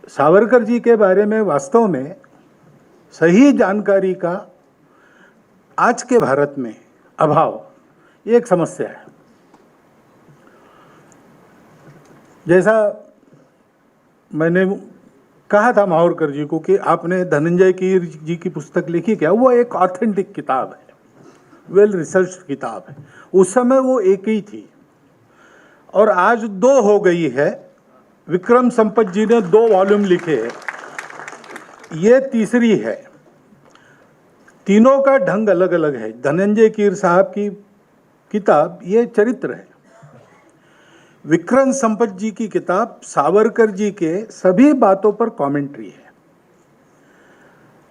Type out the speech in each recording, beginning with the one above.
सावरकर जी के बारे में वास्तव में सही जानकारी का आज के भारत में अभाव ये एक समस्या है। जैसा मैंने कहा था मावरकर जी को कि आपने धनंजय कीर जी की पुस्तक लिखी क्या, वो एक ऑथेंटिक किताब है, वेल रिसर्च किताब है। उस समय वो एक ही थी और आज दो हो गई है। विक्रम संपत जी ने 2 वॉल्यूम लिखे हैं, ये तीसरी है। तीनों का ढंग अलग अलग है। धनंजय कीर साहब की किताब ये चरित्र है, विक्रम संपत जी की किताब सावरकर जी के सभी बातों पर कमेंट्री है।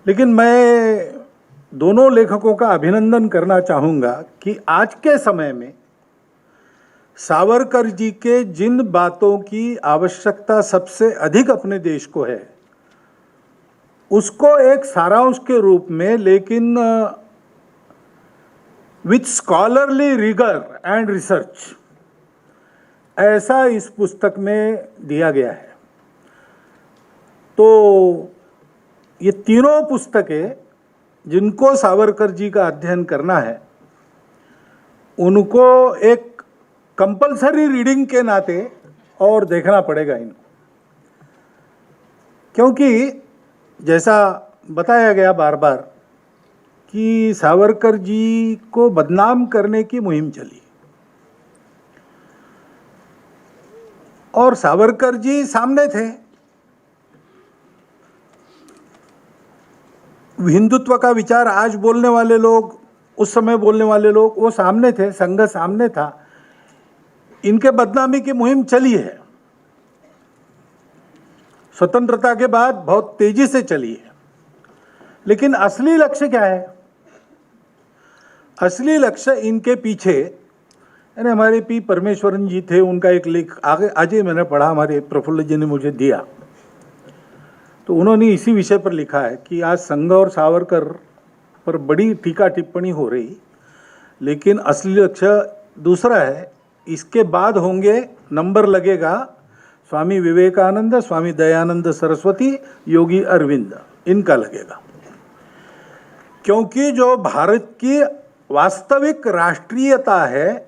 लेकिन मैं दोनों लेखकों का अभिनंदन करना चाहूँगा कि आज के समय में सावरकर जी के जिन बातों की आवश्यकता सबसे अधिक अपने देश को है, उसको एक सारांश के रूप में, लेकिन with scholarly rigour and research, ऐसा इस पुस्तक में दिया गया है। तो ये तीनों पुस्तकें जिनको सावरकर जी का अध्ययन करना है, उनको एक कंपलसरी रीडिंग के नाते और देखना पड़ेगा इनको, क्योंकि जैसा बताया गया बार बार कि सावरकर जी को बदनाम करने की मुहिम चली और सावरकर जी सामने थे। हिंदुत्व का विचार आज बोलने वाले लोग, उस समय बोलने वाले लोग, वो सामने थे, संघ सामने था। इनके बदनामी की मुहिम चली है, स्वतंत्रता के बाद बहुत तेजी से चली है। लेकिन असली लक्ष्य क्या है? असली लक्ष्य इनके पीछे, यानी हमारे पी परमेश्वरन जी थे, उनका एक लेख आगे आज ही मैंने पढ़ा, हमारे प्रफुल्ल जी ने मुझे दिया। तो उन्होंने इसी विषय पर लिखा है कि आज संघ और सावरकर पर बड़ी टीका टिप्पणी हो रही, लेकिन असली लक्ष्य दूसरा है। इसके बाद होंगे, नंबर लगेगा स्वामी विवेकानंद, स्वामी दयानंद सरस्वती, योगी अरविंद, इनका लगेगा। क्योंकि जो भारत की वास्तविक राष्ट्रीयता है,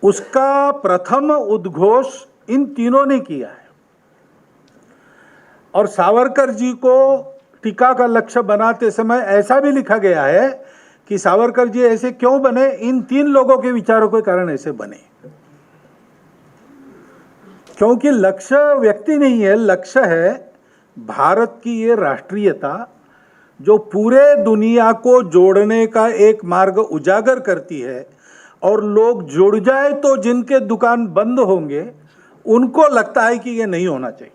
उसका प्रथम उद्घोष इन तीनों ने किया है। और सावरकर जी को टीका का लक्ष्य बनाते समय ऐसा भी लिखा गया है कि सावरकर जी ऐसे क्यों बने, इन 3 लोगों के विचारों के कारण ऐसे बने। क्योंकि लक्ष्य व्यक्ति नहीं है, लक्ष्य है भारत की ये राष्ट्रीयता जो पूरे दुनिया को जोड़ने का एक मार्ग उजागर करती है। और लोग जुड़ जाए तो जिनके दुकान बंद होंगे, उनको लगता है कि ये नहीं होना चाहिए।